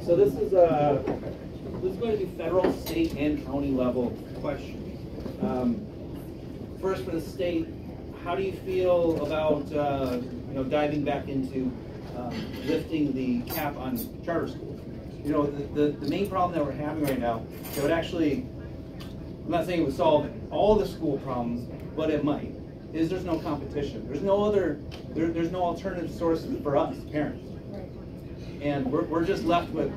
So this is going to be federal, state, and county level questions. First, for the state, how do you feel about diving back into lifting the cap on charter schools? You know, the main problem that we're having right now, it would actually, I'm not saying it would solve all the school problems, but it might, is there's no competition. There's no other, there's no alternative sources for us, parents. And we're just left with,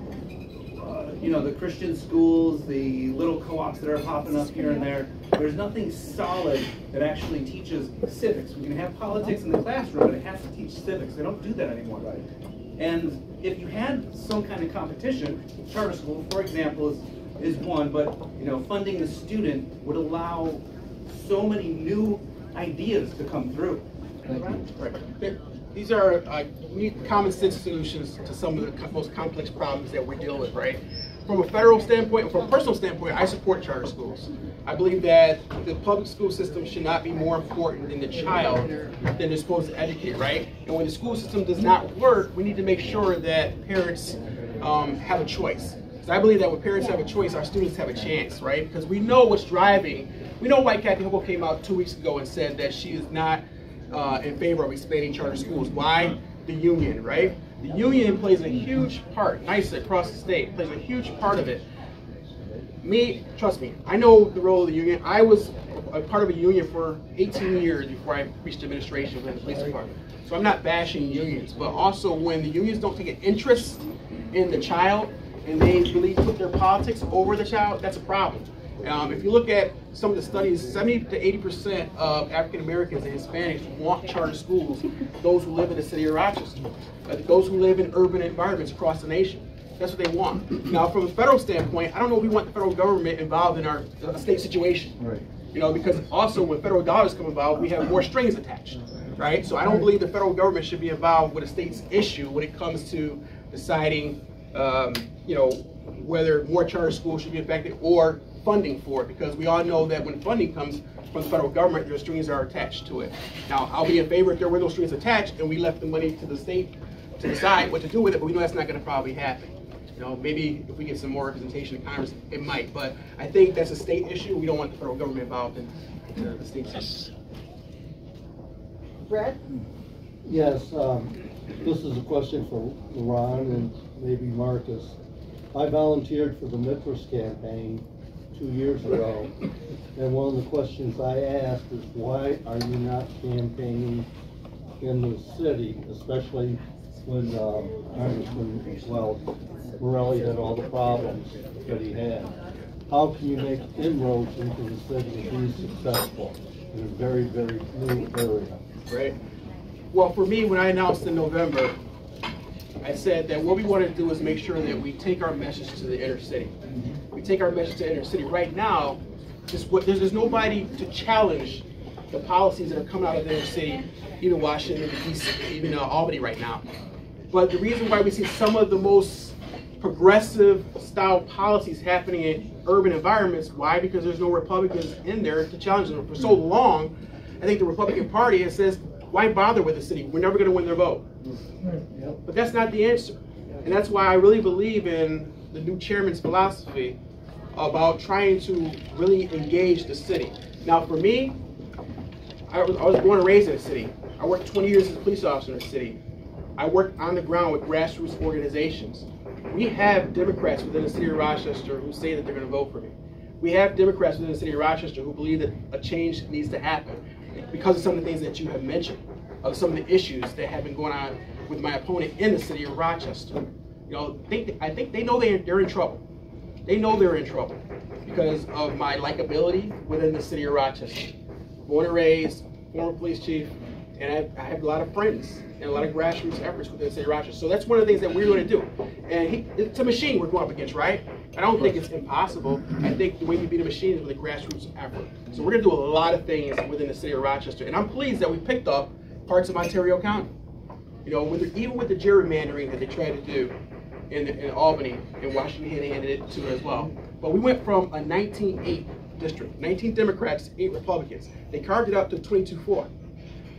the Christian schools, the little co-ops that are popping up here and there. There's nothing solid that actually teaches civics. We can have politics in the classroom, but it has to teach civics. They don't do that anymore. Right. And if you had some kind of competition, charter school, for example, is one, but funding the student would allow so many new ideas to come through. Right. These are common sense solutions to some of the most complex problems that we're dealing with, right? From a federal standpoint, from a personal standpoint, I support charter schools. I believe that the public school system should not be more important than the child than they're supposed to educate, right? And when the school system does not work, we need to make sure that parents have a choice. So I believe that when parents have a choice, our students have a chance, right? Because we know what's driving. We know why Kathy Hochul came out 2 weeks ago and said that she is not in favor of expanding charter schools. Why? The union, right? The union plays a huge part, NICE across the state, plays a huge part of it. Trust me, I know the role of the union. I was a part of a union for 18 years before I reached administration within the police department. So I'm not bashing unions, but also when the unions don't take an interest in the child and they really put their politics over the child, that's a problem. If you look at some of the studies, 70 to 80% of African Americans and Hispanics want charter schools, those who live in the city of Rochester, those who live in urban environments across the nation. That's what they want. Now, from a federal standpoint, I don't know if we want the federal government involved in our state situation. Right. Because also when federal dollars come involved, we have more strings attached, right? So I don't believe the federal government should be involved with a state's issue when it comes to deciding, whether more charter schools should be affected or funding for it, because we all know that when funding comes from the federal government, their strings are attached to it. Now, I'll be in favor if there were no strings attached and we left the money to the state to decide what to do with it, but we know that's not going to probably happen. Maybe if we get some more representation in Congress, it might, but I think that's a state issue. We don't want the federal government involved in the state system. Brett? Yes, this is a question for Ron and maybe Marcus. I volunteered for the Mitras campaign 2 years ago, and one of the questions I asked is, why are you not campaigning in the city, especially when Morelli had all the problems that he had? How can you make inroads into the city and be successful in a very, very new area? Right. Well, for me, when I announced in November, I said that what we want to do is make sure that we take our message to the inner city. We take our message to the inner city. Right now, there's nobody to challenge the policies that are coming out of the inner city, even Washington, D.C., even Albany right now. But the reason why we see some of the most progressive style policies happening in urban environments, why? Because there's no Republicans in there to challenge them. For so long, I think the Republican Party has says, why bother with the city? We're never going to win their vote. But that's not the answer. And that's why I really believe in the new chairman's philosophy about trying to really engage the city. Now for me, I was born and raised in the city. I worked 20 years as a police officer in the city. I worked on the ground with grassroots organizations. We have Democrats within the city of Rochester who say that they're going to vote for me. We have Democrats within the city of Rochester who believe that a change needs to happen because of some of the things that you have mentioned, of some of the issues that have been going on with my opponent in the city of Rochester. I think they know they're in trouble. They know they're in trouble because of my likability within the city of Rochester. Born and raised, former police chief, and I have a lot of friends and a lot of grassroots efforts within the city of Rochester. So that's one of the things that we're going to do. And it's a machine we're going up against, right? I don't think it's impossible. I think the way you beat a machine is with a grassroots effort. So we're going to do a lot of things within the city of Rochester. And I'm pleased that we picked up parts of Ontario County. Even with the gerrymandering that they tried to do in Albany, and Washington handed it to as well. But we went from a 19-8 district, 19 Democrats, 8 Republicans. They carved it up to 22-4.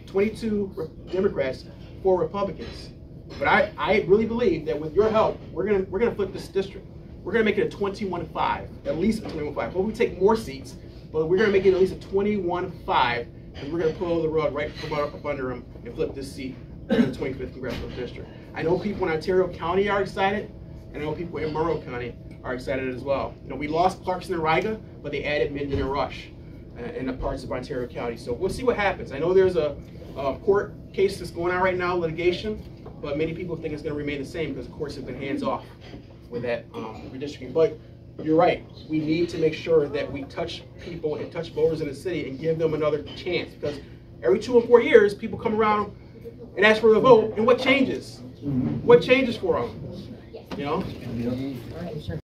22 Democrats, 4 Republicans. But I really believe that with your help, we're gonna flip this district. We're gonna make it a 21-5, at least a 21-5. Well, we take more seats, but we're gonna make it at least a 21-5, and we're gonna pull the rug right from up under them and flip this seat in the 25th Congressional District. I know people in Ontario County are excited, and I know people in Monroe County are excited as well. You know, we lost Clarkson and Riga, but they added Minden and Rush in the parts of Ontario County. So we'll see what happens. I know there's a court case that's going on right now, litigation, but many people think it's going to remain the same because the courts have been hands off with that redistricting. But you're right. We need to make sure that we touch people and touch voters in the city and give them another chance, because every 2 or 4 years, people come around and ask for the vote, and what changes? What changes for them? You know?